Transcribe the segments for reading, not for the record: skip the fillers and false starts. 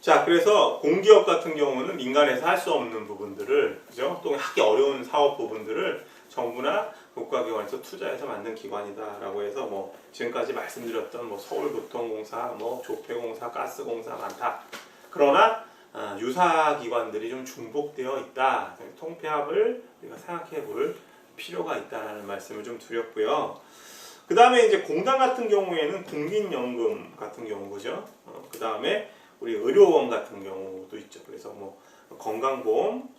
자, 그래서 공기업 같은 경우는 민간에서 할 수 없는 부분들을, 그죠? 또 하기 어려운 사업 부분들을 정부나 국가기관에서 투자해서 만든 기관이다라고 해서 뭐 지금까지 말씀드렸던 뭐 서울교통공사, 뭐 조폐공사, 가스공사 많다. 그러나 유사 기관들이 좀 중복되어 있다. 통폐합을 우리가 생각해 볼 필요가 있다라는 말씀을 좀 드렸고요. 그 다음에 이제 공단 같은 경우에는 국민연금 같은 경우, 그죠? 그 다음에 우리 의료원 같은 경우도 있죠. 그래서 뭐 건강보험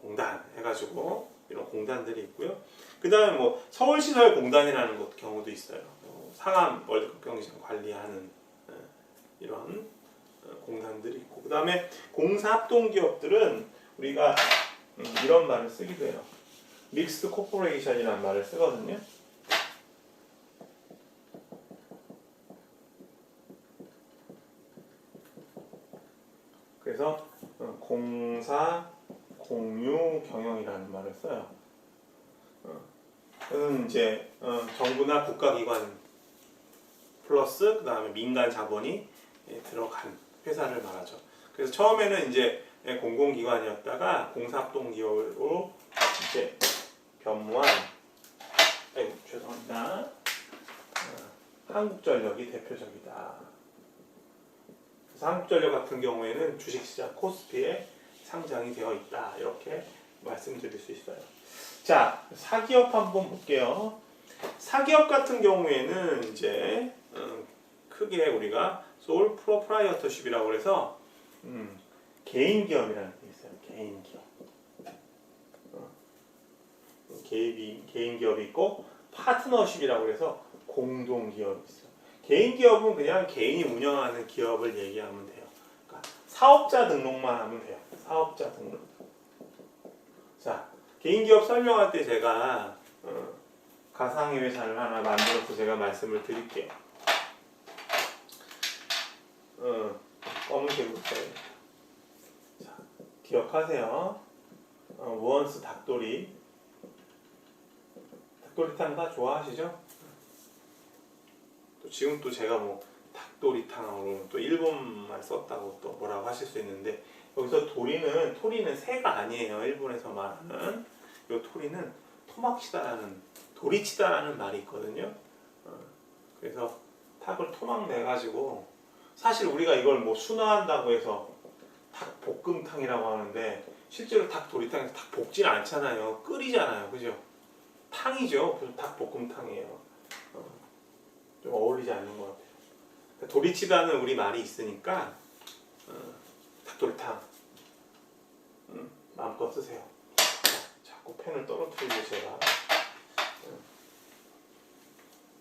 공단 해가지고 이런 공단들이 있고요. 그 다음에 뭐 서울시설공단이라는 경우도 있어요. 상암 월드컵 경기장 관리하는 이런 공단들이 있고, 그 다음에 공사합동기업들은 우리가 이런 말을 쓰기도 해요. 믹스드 코퍼레이션이라는 말을 쓰거든요. 그래서 공사 공유 경영이라는 말을 써요. 저는 이제 정부나 국가기관 플러스 그 다음에 민간 자본이 들어간 회사를 말하죠. 그래서 처음에는 이제 공공기관이었다가 공사합동기업으로 이제 변모한, 죄송합니다. 한국전력이 대표적이다. 그래서 한국전력 같은 경우에는 주식시장 코스피에 상장이 되어 있다. 이렇게 말씀드릴 수 있어요. 자, 사기업 한번 볼게요. 사기업 같은 경우에는 이제 크게 우리가 솔 프로프라이어터십이라고 해서 개인 기업이라는 게 있어요. 개인 기업. 개인 기업이 있고 파트너십이라고 해서 공동 기업이 있어요. 개인 기업은 그냥 개인이 운영하는 기업을 얘기하면 돼요. 그러니까 사업자 등록만 하면 돼요. 사업자 등록. 자, 개인 기업 설명할 때 제가 가상의 회사를 하나 만들어서 제가 말씀을 드릴게요. 검은색으로 써요. 자, 기억하세요. 우원스 닭도리. 닭도리탕 다 좋아하시죠? 또 지금 또 제가 뭐 닭도리탕으로 또 일본말 썼다고 또 뭐라고 하실 수 있는데, 여기서 토리는 새가 아니에요. 일본에서 말하는 이 토리는 토막치다라는, 도리치다라는 말이 있거든요. 그래서 닭을 토막 내가지고, 사실 우리가 이걸 뭐 순화한다고 해서 닭볶음탕이라고 하는데 실제로 닭도리탕에서 닭 볶진 않잖아요. 끓이잖아요. 그죠? 탕이죠. 그래서 닭볶음탕이에요. 좀 어울리지 않는 것 같아요. 도리치다는 우리 말이 있으니까 닭도리탕 마음껏 쓰세요. 자꾸 펜을 떨어뜨리고 제가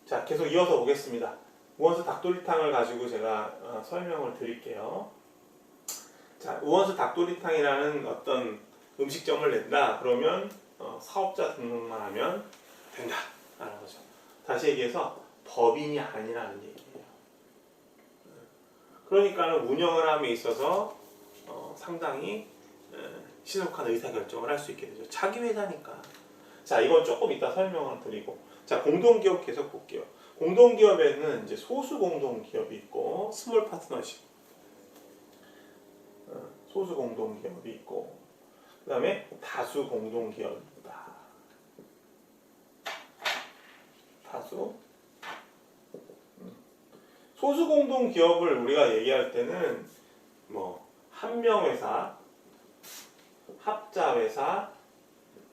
자, 계속 이어서 보겠습니다. 우원스 닭도리탕을 가지고 제가 설명을 드릴게요. 자, 우원스 닭도리탕이라는 어떤 음식점을 낸다. 그러면 사업자 등록만 하면 된다 라는 거죠. 다시 얘기해서 법인이 아니라는 얘기예요. 그러니까는 운영을 함에 있어서 상당히 신속한 의사결정을 할 수 있게 되죠. 자기 회사니까. 자, 이건 조금 이따 설명을 드리고, 자, 공동기업 계속 볼게요. 공동기업에는 이제 소수 공동기업이 있고 스몰 파트너십, 소수 공동기업이 있고, 그 다음에 다수 공동기업입니다. 다수. 소수 공동기업을 우리가 얘기할 때는 뭐 한명회사, 합자회사,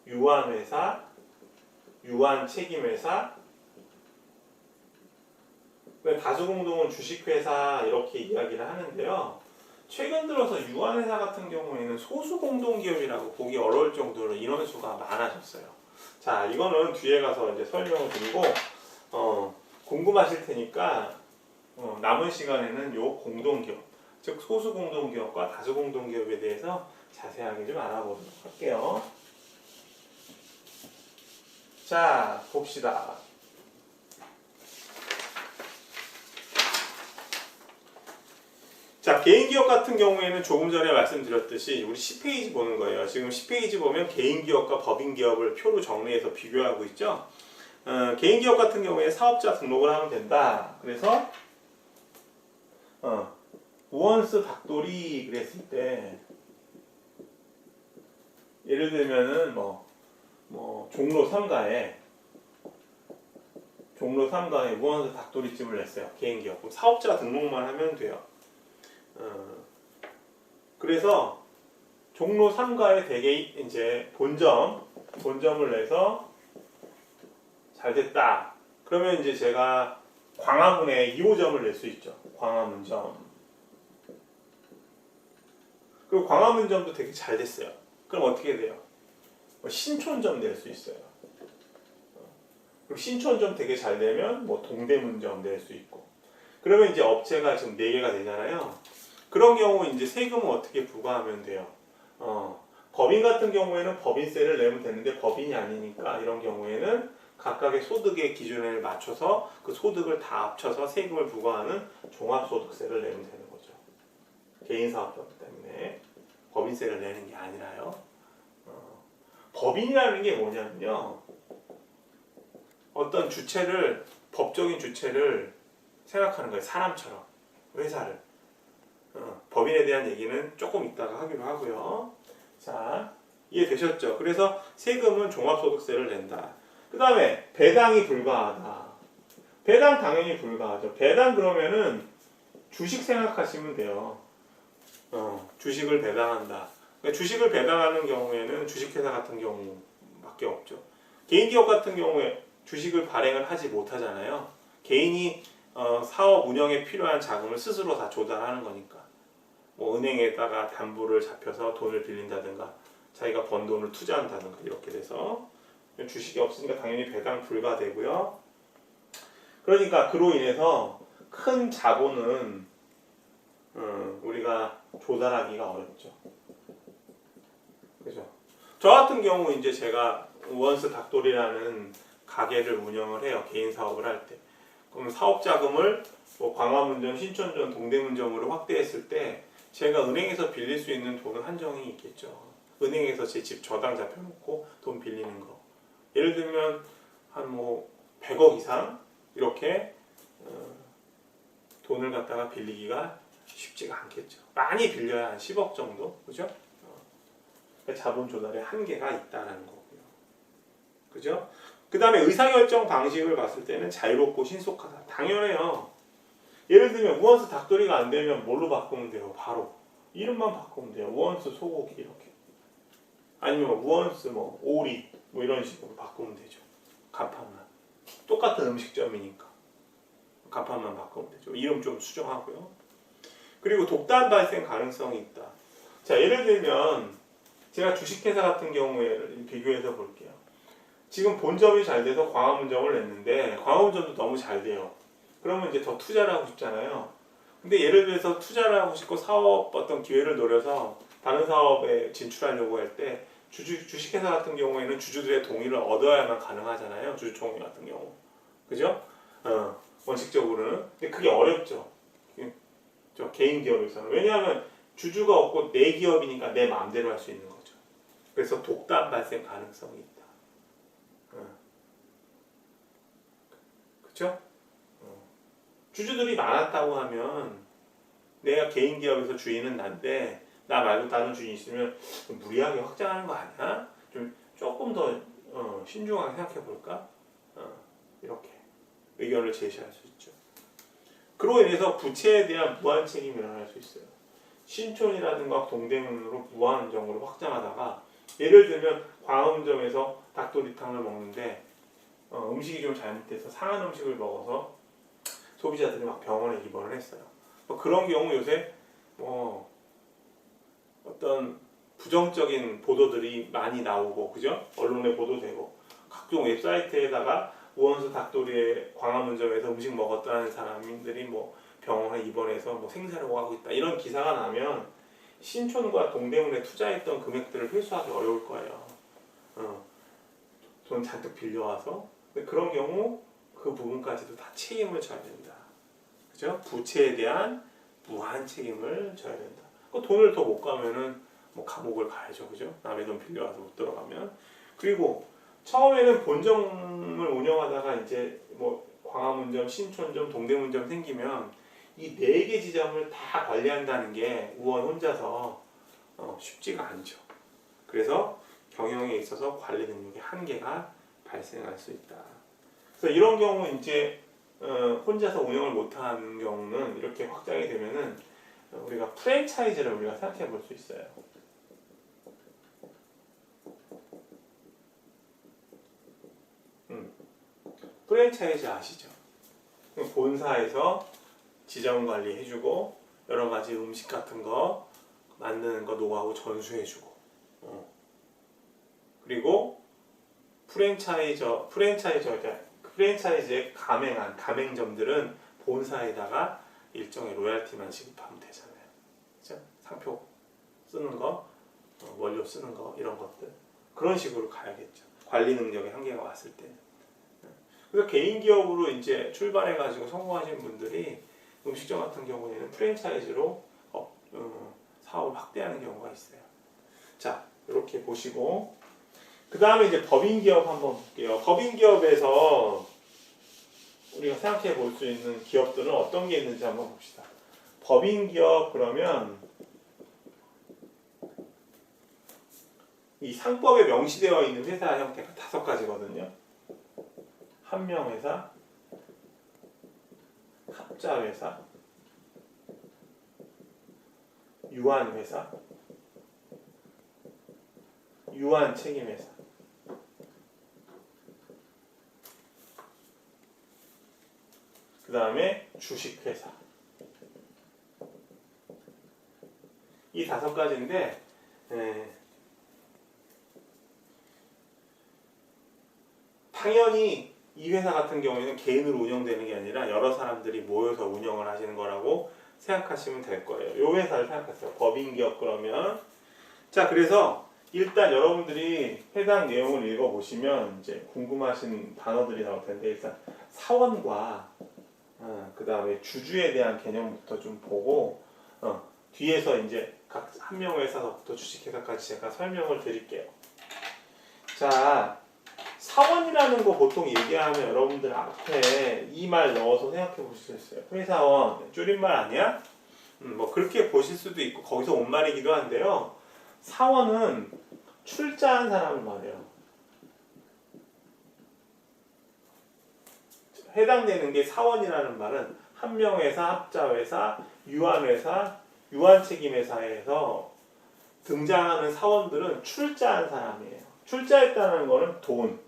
유한회사, 유한책임회사, 다수공동은 주식회사 이렇게 이야기를 하는데요. 최근 들어서 유한회사 같은 경우에는 소수공동기업이라고 보기 어려울 정도로 인원수가 많아졌어요. 자, 이거는 뒤에 가서 이제 설명을 드리고 궁금하실 테니까 남은 시간에는 요 공동기업, 즉 소수공동기업과 다수공동기업에 대해서 자세하게 좀 알아보도록 할게요. 자, 봅시다. 자, 개인기업 같은 경우에는 조금 전에 말씀드렸듯이 우리 10페이지 보는 거예요. 지금 10페이지 보면 개인기업과 법인기업을 표로 정리해서 비교하고 있죠. 개인기업 같은 경우에 사업자 등록을 하면 된다. 그래서 우원스 닭돌이 그랬을 때 예를 들면은 종로 3가에 우원스 닭도리집을 냈어요. 개인기업. 그럼 사업자 등록만 하면 돼요. 그래서 종로 3가에 대개 이제 본점을 내서 잘 됐다. 그러면 이제 제가 광화문에 2호점을 낼 수 있죠. 광화문점. 그리고 광화문점도 되게 잘 됐어요. 그럼 어떻게 돼요? 신촌점 낼 수 있어요. 그럼 신촌점 되게 잘 되면 동대문점 낼 수 있고. 그러면 이제 업체가 지금 4개가 되잖아요. 그런 경우 이제 세금은 어떻게 부과하면 돼요? 법인 같은 경우에는 법인세를 내면 되는데 법인이 아니니까 이런 경우에는 각각의 소득의 기준에 맞춰서 그 소득을 다 합쳐서 세금을 부과하는 종합소득세를 내면 되는 거죠. 개인사업자이기 때문에 법인세를 내는 게 아니라요. 법인이라는 게 뭐냐면요. 어떤 법적인 주체를 생각하는 거예요. 사람처럼. 회사를. 법인에 대한 얘기는 조금 이따가 하기로 하고요. 자, 이해되셨죠? 그래서 세금은 종합소득세를 낸다. 그 다음에 배당이 불가하다. 배당 당연히 불가하죠. 배당 그러면은 주식 생각하시면 돼요. 주식을 배당한다. 그러니까 주식을 배당하는 경우에는 주식회사 같은 경우밖에 없죠. 개인기업 같은 경우에 주식을 발행을 하지 못하잖아요. 개인이 사업 운영에 필요한 자금을 스스로 다 조달하는 거니까. 은행에다가 담보를 잡혀서 돈을 빌린다든가 자기가 번 돈을 투자한다든가 이렇게 돼서 주식이 없으니까 당연히 배당 불가되고요. 그러니까 그로 인해서 큰 자본은 우리가 조달하기가 어렵죠. 그죠? 저 같은 경우 이제 제가 우원스 닭돌이라는 가게를 운영을 해요. 개인 사업을 할 때. 그럼 사업 자금을 광화문점, 신촌점, 동대문점으로 확대했을 때 제가 은행에서 빌릴 수 있는 돈은 한정이 있겠죠. 은행에서 제 집 저당 잡혀놓고 돈 빌리는 거. 예를 들면 한 100억 이상 이렇게 돈을 갖다가 빌리기가 쉽지가 않겠죠. 많이 빌려야 한 10억 정도, 그죠? 그러니까 자본 조달에 한계가 있다는 거고요. 그죠? 그 다음에 의사결정 방식을 봤을 때는 자유롭고 신속하다. 당연해요. 예를 들면 우원스 닭도리가 안 되면 뭘로 바꾸면 돼요? 바로 이름만 바꾸면 돼요. 우원스 소고기 이렇게. 아니면 우원스 오리 이런 식으로 바꾸면 되죠. 간판만. 똑같은 음식점이니까 간판만 바꾸면 되죠. 이름 좀 수정하고요. 그리고 독단 발생 가능성이 있다. 자, 예를 들면 제가 주식회사 같은 경우에 비교해서 볼게요. 지금 본점이 잘 돼서 광화문점을 냈는데 광화문점도 너무 잘 돼요. 그러면 이제 더 투자를 하고 싶잖아요. 근데 예를 들어서 투자를 하고 싶고 사업 어떤 기회를 노려서 다른 사업에 진출하려고 할 때 주식회사 같은 경우에는 주주들의 동의를 얻어야만 가능하잖아요. 주주총회 같은 경우. 그죠? 원칙적으로는. 근데 그게 어렵죠. 저 개인 기업에서는. 왜냐하면 주주가 없고 내 기업이니까 내 마음대로 할 수 있는 거죠. 그래서 독단 발생 가능성이 있다. 그렇죠? 주주들이 많았다고 하면 내가 개인 기업에서 주인은 난데 나 말고 다른 주인이 있으면 좀 무리하게 확장하는 거 아니야? 좀 조금 더 신중하게 생각해 볼까? 이렇게 의견을 제시할 수 있죠. 그로 인해서 부채에 대한 무한 책임이 일어날 수 있어요. 신촌이라든가 동대문으로 무한정으로 확장하다가 예를 들면 광화문점에서 닭도리탕을 먹는데 음식이 좀 잘못돼서 상한 음식을 먹어서 소비자들이 막 병원에 입원을 했어요. 그런 경우 요새 어떤 부정적인 보도들이 많이 나오고, 그죠? 언론에 보도되고, 각종 웹사이트에다가 우원스 닭도리의 광화문점에서 음식 먹었다는 사람들이 병원에 입원해서 생사를 오가고 있다. 이런 기사가 나면 신촌과 동대문에 투자했던 금액들을 회수하기 어려울 거예요. 돈 잔뜩 빌려와서. 근데 그런 경우 그 부분까지도 다 책임을 져야 된다. 그죠? 부채에 대한 무한 책임을 져야 된다. 그 돈을 더 못 가면은 감옥을 가야죠. 그죠? 남의 돈 빌려와서 못 들어가면. 그리고 처음에는 본점을 운영하다가 이제 광화문점, 신촌점, 동대문점 생기면 이 4개 지점을 다 관리한다는 게 우원 혼자서 쉽지가 않죠. 그래서 경영에 있어서 관리 능력의 한계가 발생할 수 있다. 그래서 이런 경우 이제 혼자서 운영을 못하는 경우는 이렇게 확장이 되면은 우리가 프랜차이즈를 우리가 생각해 볼 수 있어요. 프랜차이즈 아시죠? 본사에서 지점 관리해주고 여러 가지 음식 같은 거 만드는 거 노하우 전수해주고 그리고 프랜차이즈에 가맹한 가맹점들은 본사에다가 일정의 로얄티만 지급하면 되잖아요. 그죠? 상표 쓰는 거, 원료 쓰는 거 이런 것들 그런 식으로 가야겠죠. 관리 능력의 한계가 왔을 때는. 그래서 개인 기업으로 이제 출발해가지고 성공하신 분들이 음식점 같은 경우에는 프랜차이즈로 사업을 확대하는 경우가 있어요. 자, 이렇게 보시고 그 다음에 이제 법인 기업 한번 볼게요. 법인 기업에서 우리가 생각해 볼 수 있는 기업들은 어떤 게 있는지 한번 봅시다. 법인 기업 그러면 이 상법에 명시되어 있는 회사 형태가 5가지거든요. 한명회사, 합자회사, 유한회사, 유한책임회사. 그 다음에 주식회사. 이 5가지인데 당연히 이 회사 같은 경우에는 개인으로 운영되는 게 아니라 여러 사람들이 모여서 운영을 하시는 거라고 생각하시면 될 거예요. 이 회사를 생각하세요. 법인기업 그러면. 자, 그래서 일단 여러분들이 해당 내용을 읽어보시면 이제 궁금하신 단어들이 나올 텐데 일단 사원과 그 다음에 주주에 대한 개념부터 좀 보고 뒤에서 이제 각 한명회사부터 주식회사까지 제가 설명을 드릴게요. 자, 사원이라는 거 보통 얘기하면 여러분들 앞에 이 말 넣어서 생각해 보실 수 있어요. 회사원, 줄임말 아니야? 뭐 그렇게 보실 수도 있고 거기서 온 말이기도 한데요. 사원은 출자한 사람을 말해요. 해당되는 게 사원이라는 말은 한명회사, 합자회사, 유한회사, 유한책임회사에서 등장하는 사원들은 출자한 사람이에요. 출자했다는 거는 돈,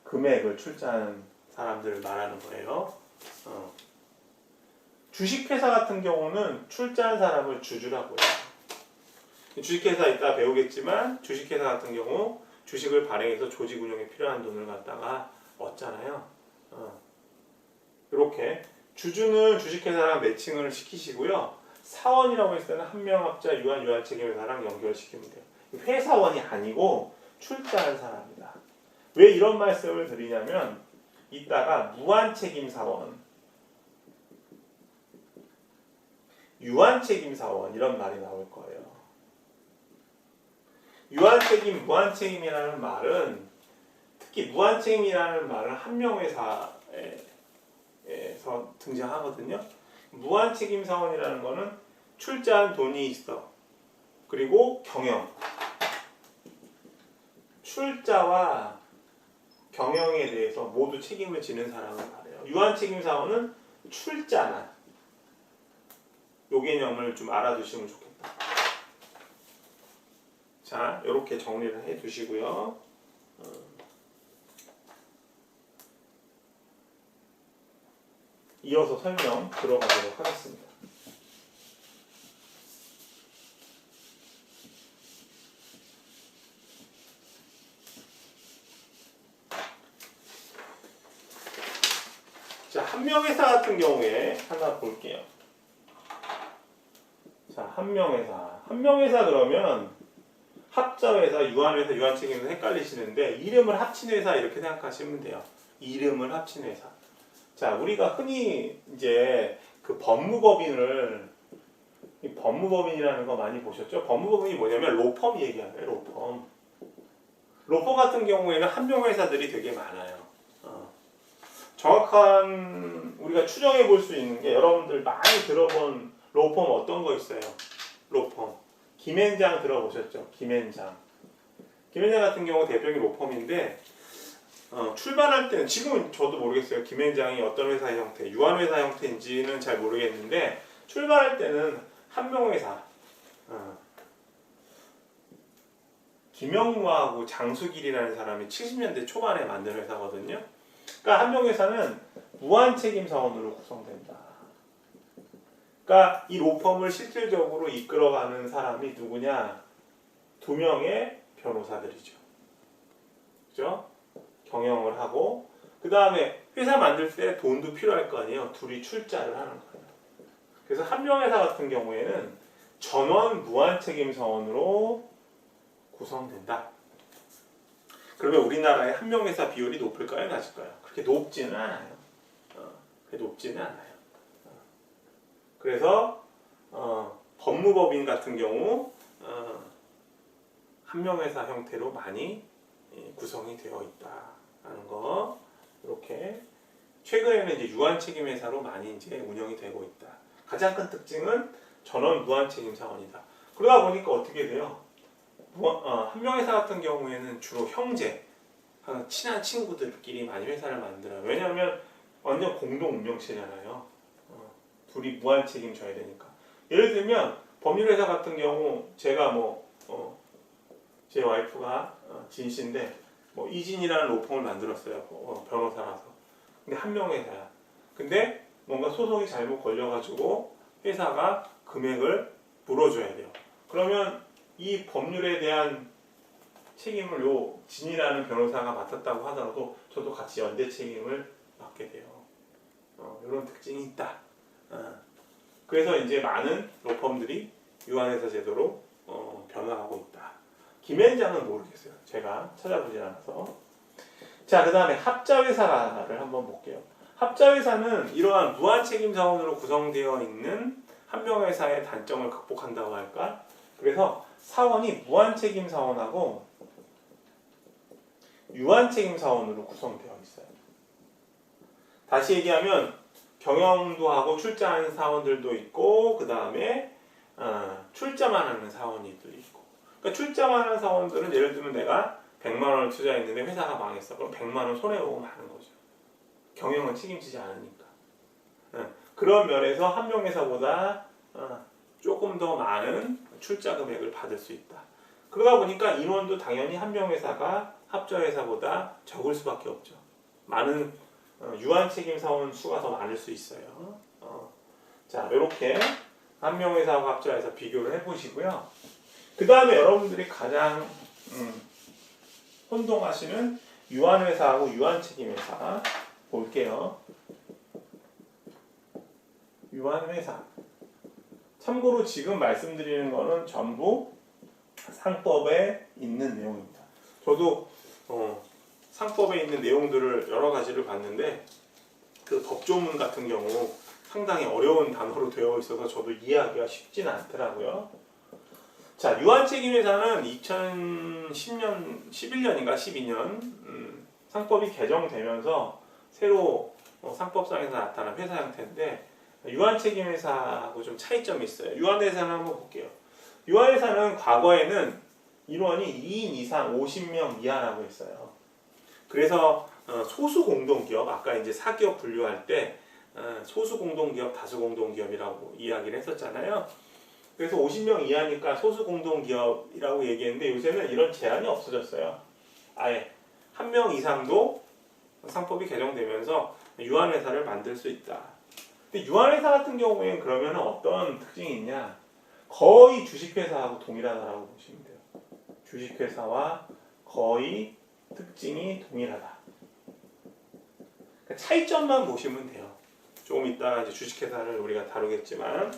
금액을 출자한 사람들을 말하는 거예요. 주식회사 같은 경우는 출자한 사람을 주주라고 해요. 주식회사 이따 배우겠지만 주식회사 같은 경우 주식을 발행해서 조직 운영에 필요한 돈을 갖다가 얻잖아요. 이렇게 주주는 주식회사랑 매칭을 시키시고요. 사원이라고 했을 때는 한명합자, 유한, 유한책임회사랑 연결시키면 돼요. 회사원이 아니고 출자한 사람이다. 왜 이런 말씀을 드리냐면 이따가 무한책임사원, 유한책임사원 이런 말이 나올 거예요. 유한책임, 무한책임이라는 말은 특히 무한책임이라는 말은 한명회사에서 등장하거든요. 무한책임사원이라는 거는 출자한 돈이 있어. 그리고 경영. 출자와 경영에 대해서 모두 책임을 지는 사람을 말해요. 유한책임사원은 출자만. 요 개념을 좀 알아두시면 좋겠다. 자, 이렇게 정리를 해 두시고요. 이어서 설명 들어가도록 하겠습니다. 자, 한명회사 같은 경우에 하나 볼게요. 자, 한명회사. 한명회사 그러면 합자회사, 유한회사, 유한책임회사 헷갈리시는데 이름을 합친 회사 이렇게 생각하시면 돼요. 이름을 합친 회사. 자, 우리가 흔히 이제 그 법무법인이라는 거 많이 보셨죠? 법무법인이 뭐냐면 로펌 얘기하는 거예요. 로펌. 로펌 같은 경우에는 한명회사들이 되게 많아요. 정확한 우리가 추정해 볼 수 있는 게 여러분들 많이 들어본 로펌 어떤 거 있어요? 로펌. 김앤장 들어보셨죠? 김앤장. 김앤장 같은 경우 대표적인 로펌인데 출발할 때는 지금은 저도 모르겠어요. 김앤장이 어떤 회사의 형태, 유한회사 형태인지는 잘 모르겠는데 출발할 때는 한명회사 김영무하고 장수길이라는 사람이 70년대 초반에 만든 회사거든요. 그러니까 한명회사는 무한책임 사원으로 구성된다. 그러니까 이 로펌을 실질적으로 이끌어가는 사람이 누구냐? 2명의 변호사들이죠. 그죠? 경영을 하고 그 다음에 회사 만들 때 돈도 필요할 거 아니에요. 둘이 출자를 하는 거예요. 그래서 한명회사 같은 경우에는 전원 무한책임 사원으로 구성된다. 그러면 우리나라의 한명회사 비율이 높을까요? 낮을까요? 그렇게 높지는 않아요. 그렇게 높지는 않아요. 그래서 법무법인 같은 경우 한명회사 형태로 많이 구성이 되어 있다라는 거. 이렇게 최근에는 이제 유한책임회사로 많이 이제 운영이 되고 있다. 가장 큰 특징은 전원 무한책임 사원이다. 그러다 보니까 어떻게 돼요? 한명회사 같은 경우에는 주로 형제, 친한 친구들끼리 많이 회사를 만들어요. 왜냐하면 완전 공동 운영체잖아요. 둘이 무한 책임져야 되니까. 예를 들면 법률회사 같은 경우 제가 제 와이프가 진 씨인데 이진이라는 로펌을 만들었어요. 변호사라서. 근데 한명회사야. 근데 뭔가 소송이 잘못 걸려가지고 회사가 금액을 물어줘야 돼요. 그러면 이 법률에 대한 책임을 요 진이라는 변호사가 맡았다고 하더라도 저도 같이 연대 책임을 맡게 돼요. 이런 특징이 있다. 그래서 이제 많은 로펌들이 유한회사 제도로 변화하고 있다. 김앤장은 모르겠어요. 제가 찾아보지 않아서. 자, 그 다음에 합자회사를 한번 볼게요. 합자회사는 이러한 무한책임 사원으로 구성되어 있는 한명회사의 단점을 극복한다고 할까? 그래서 사원이 무한책임 사원하고 유한책임 사원으로 구성되어 있어요. 다시 얘기하면 경영도 하고 출자하는 사원들도 있고 그 다음에 출자만 하는 사원들도 있고. 그러니까 출자만 하는 사원들은 예를 들면 내가 100만 원을 투자했는데 회사가 망했어. 그럼 100만 원 손해보고 마는 거죠. 경영은 책임지지 않으니까. 그런 면에서 한명회사보다 조금 더 많은 출자 금액을 받을 수 있다. 그러다 보니까 인원도 당연히 한명회사가 합자회사보다 적을 수밖에 없죠. 많은 유한책임 사원 수가 더 많을 수 있어요. 자, 이렇게 한명회사와 합자회사 비교를 해보시고요. 그 다음에 여러분들이 가장 혼동하시는 유한회사하고 유한책임회사 볼게요. 유한회사. 참고로 지금 말씀드리는 거는 전부 상법에 있는 내용입니다. 저도 상법에 있는 내용들을 여러 가지를 봤는데 그 법조문 같은 경우 상당히 어려운 단어로 되어 있어서 저도 이해하기가 쉽지는 않더라고요. 자, 유한책임회사는 2010년, 11년인가 12년 상법이 개정되면서 새로 상법상에서 나타난 회사 형태인데 유한책임회사하고 좀 차이점이 있어요. 유한회사는 한번 볼게요. 유한회사는 과거에는 인원이 2인 이상 50명 이하라고 했어요. 그래서 소수공동기업, 아까 이제 사기업 분류할 때 소수공동기업, 다수공동기업이라고 이야기를 했었잖아요. 그래서 50명 이하니까 소수공동기업이라고 얘기했는데 요새는 이런 제한이 없어졌어요. 아예 1명 이상도 상법이 개정되면서 유한회사를 만들 수 있다. 근데 유한회사 같은 경우에는 그러면 어떤 특징이 있냐? 거의 주식회사하고 동일하다라고 보시면 돼요. 주식회사와 거의 특징이 동일하다. 그러니까 차이점만 보시면 돼요. 조금 이따가 이제 주식회사를 우리가 다루겠지만,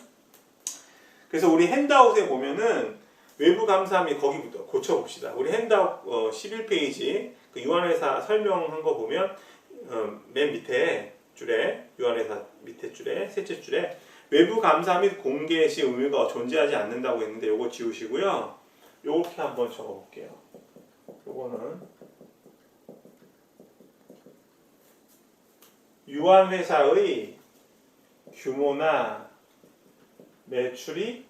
그래서 우리 핸드아웃에 보면은 외부 감사 및 거기부터 고쳐봅시다. 우리 핸드아웃 11페이지 그 유한회사 설명한 거 보면 맨 밑에 줄에 유한회사 밑에 줄에 셋째 줄에 외부 감사 및 공개 시 의무가 존재하지 않는다고 했는데 요거 지우시고요. 요렇게 한번 적어볼게요. 요거는 유한회사의 규모나 매출이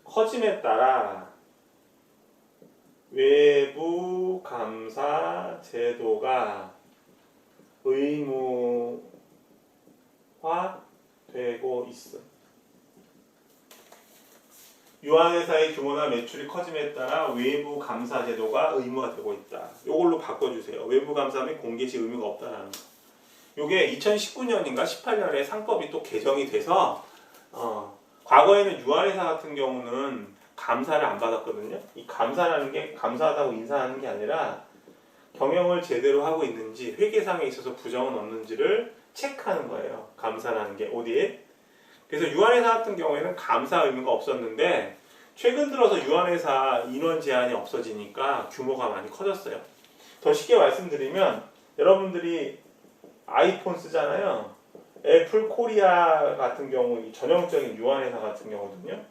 커짐에 따라 외부 감사 제도가 의무화되고 있음. 유한회사의 규모나 매출이 커짐에 따라 외부 감사 제도가 의무화되고 있다. 이걸로 바꿔주세요. 외부 감사 및 공개 시 의무가 없다라는 거. 이게 2019년인가 18년에 상법이 또 개정이 돼서 과거에는 유한회사 같은 경우는 감사를 안 받았거든요. 이 감사라는 게 감사하다고 인사하는 게 아니라 경영을 제대로 하고 있는지 회계상에 있어서 부정은 없는지를 체크하는 거예요. 감사라는 게 오디에. 그래서 유한회사 같은 경우에는 감사 의무가 없었는데 최근 들어서 유한회사 인원 제한이 없어지니까 규모가 많이 커졌어요. 더 쉽게 말씀드리면 여러분들이 아이폰 쓰잖아요. 애플 코리아 같은 경우 이 전형적인 유한회사 같은 경우거든요.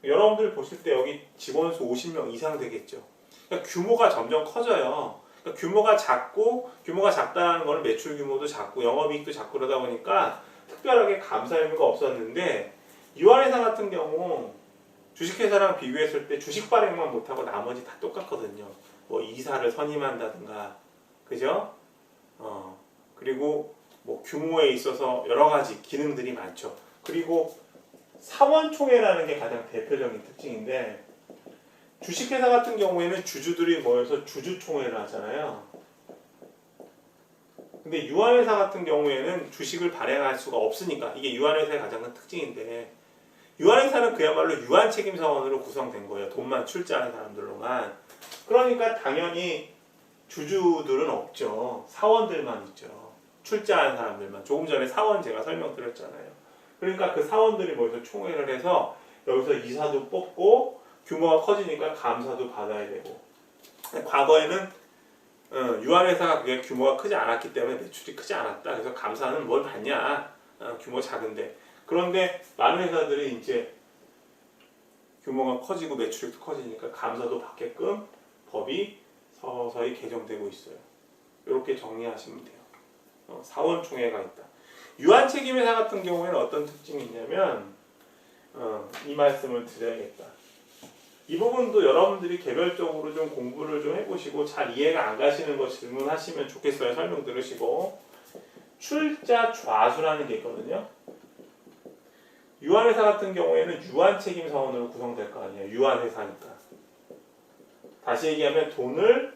여러분들 보실 때 여기 직원 수 50명 이상 되겠죠. 그러니까 규모가 점점 커져요. 그러니까 규모가 작다는 거는 매출 규모도 작고 영업이익도 작고 그러다 보니까 특별하게 감사 의무가 없었는데 유한회사 같은 경우 주식회사랑 비교했을 때 주식 발행만 못하고 나머지 다 똑같거든요. 뭐 이사를 선임한다든가, 그죠? 그리고 뭐 규모에 있어서 여러 가지 기능들이 많죠. 그리고 사원총회라는 게 가장 대표적인 특징인데 주식회사 같은 경우에는 주주들이 모여서 주주총회를 하잖아요. 근데 유한회사 같은 경우에는 주식을 발행할 수가 없으니까 이게 유한회사의 가장 큰 특징인데 유한회사는 그야말로 유한책임사원으로 구성된 거예요. 돈만 출자하는 사람들로만. 그러니까 당연히 주주들은 없죠. 사원들만 있죠. 출자하는 사람들만. 조금 전에 사원 제가 설명드렸잖아요. 그러니까 그 사원들이 모여서 총회를 해서 여기서 이사도 뽑고 규모가 커지니까 감사도 받아야 되고. 과거에는 유한회사가 그게 규모가 크지 않았기 때문에 매출이 크지 않았다. 그래서 감사는 뭘 받냐? 규모 작은데. 그런데 많은 회사들이 이제 규모가 커지고 매출이 커지니까 감사도 받게끔 법이 서서히 개정되고 있어요. 이렇게 정리하시면 돼요. 사원총회가 있다. 유한책임회사 같은 경우에는 어떤 특징이 있냐면 이 말씀을 드려야겠다. 이 부분도 여러분들이 개별적으로 좀 공부를 좀 해보시고 잘 이해가 안 가시는 거 질문하시면 좋겠어요. 설명 들으시고. 출자 좌수라는 게 있거든요. 유한회사 같은 경우에는 유한책임사원으로 구성될 거 아니에요. 유한회사니까. 다시 얘기하면 돈을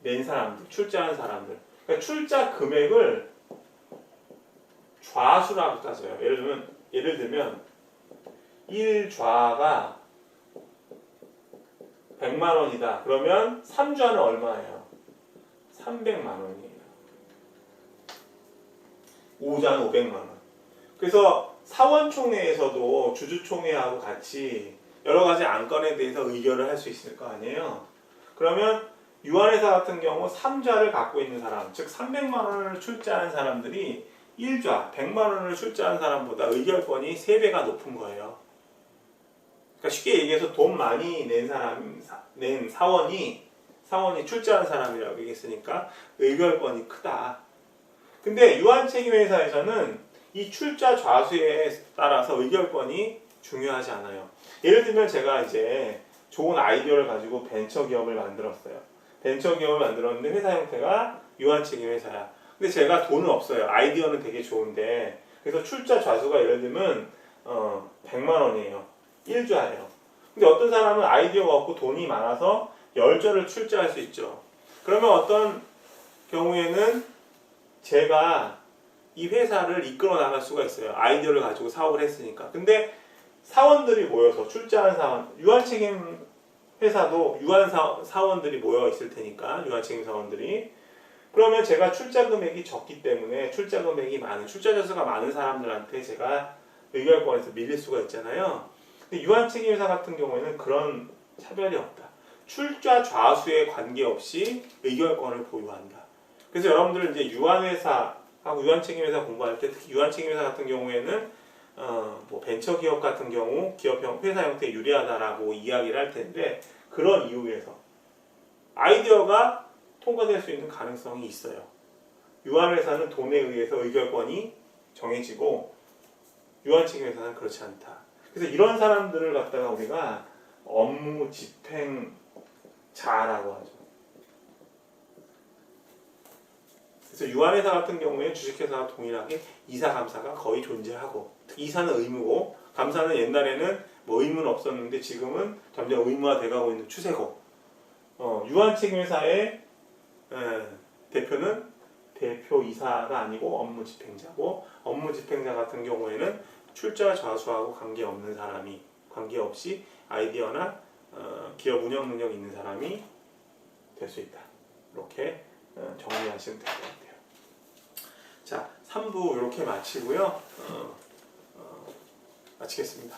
낸 사람들, 출자한 사람들. 그러니까 출자 금액을 좌수라고 따져요. 예를 들면 1좌가 100만 원이다. 그러면 3좌는 얼마예요? 300만 원이에요. 5좌는 500만 원. 그래서 사원총회에서도 주주총회하고 같이 여러 가지 안건에 대해서 의결을 할 수 있을 거 아니에요. 그러면 유한회사 같은 경우 3좌를 갖고 있는 사람, 즉 300만 원을 출자한 사람들이 1좌, 100만 원을 출자한 사람보다 의결권이 3배가 높은 거예요. 그러니까 쉽게 얘기해서 돈 많이 낸 사원이 출자한 사람이라고 얘기했으니까 의결권이 크다. 근데 유한책임회사에서는 이 출자 좌수에 따라서 의결권이 중요하지 않아요. 예를 들면 제가 이제 좋은 아이디어를 가지고 벤처기업을 만들었어요. 벤처기업을 만들었는데 회사 형태가 유한책임회사야. 근데 제가 돈은 없어요. 아이디어는 되게 좋은데. 그래서 출자 좌수가 예를 들면 100만 원이에요. 1좌예요. 근데 어떤 사람은 아이디어가 없고 돈이 많아서 10좌를 출자할 수 있죠. 그러면 어떤 경우에는 제가 이 회사를 이끌어 나갈 수가 있어요. 아이디어를 가지고 사업을 했으니까. 근데 사원들이 모여서 출자한 사원, 유한책임 회사도 사원들이 모여 있을 테니까, 유한책임 사원들이. 그러면 제가 출자 금액이 적기 때문에 출자 자수가 많은 사람들한테 제가 의결권에서 밀릴 수가 있잖아요. 근데 유한책임회사 같은 경우에는 그런 차별이 없다. 출자 좌수에 관계없이 의결권을 보유한다. 그래서 여러분들은 이제 유한회사하고 유한책임회사 공부할 때 특히 유한책임회사 같은 경우에는 뭐 벤처기업 같은 경우 회사 형태에 유리하다라고 이야기를 할 텐데 그런 이유에서 아이디어가 통과될 수 있는 가능성이 있어요. 유한회사는 돈에 의해서 의결권이 정해지고 유한책임회사는 그렇지 않다. 그래서 이런 사람들을 갖다가 우리가 업무 집행자라고 하죠. 그래서 유한회사 같은 경우에 주식회사와 동일하게 이사, 감사가 거의 존재하고, 이사는 의무고 감사는 옛날에는 뭐 의무는 없었는데 지금은 점점 의무화돼가고 있는 추세고, 유한책임회사의 대표는 대표이사가 아니고 업무집행자고, 업무집행자 같은 경우에는 출자 좌수하고 관계없는 사람이, 관계없이 아이디어나 기업 운영 능력 있는 사람이 될 수 있다. 이렇게 정리하시면 될 것 같아요. 자, 3부 이렇게 마치고요. 마치겠습니다.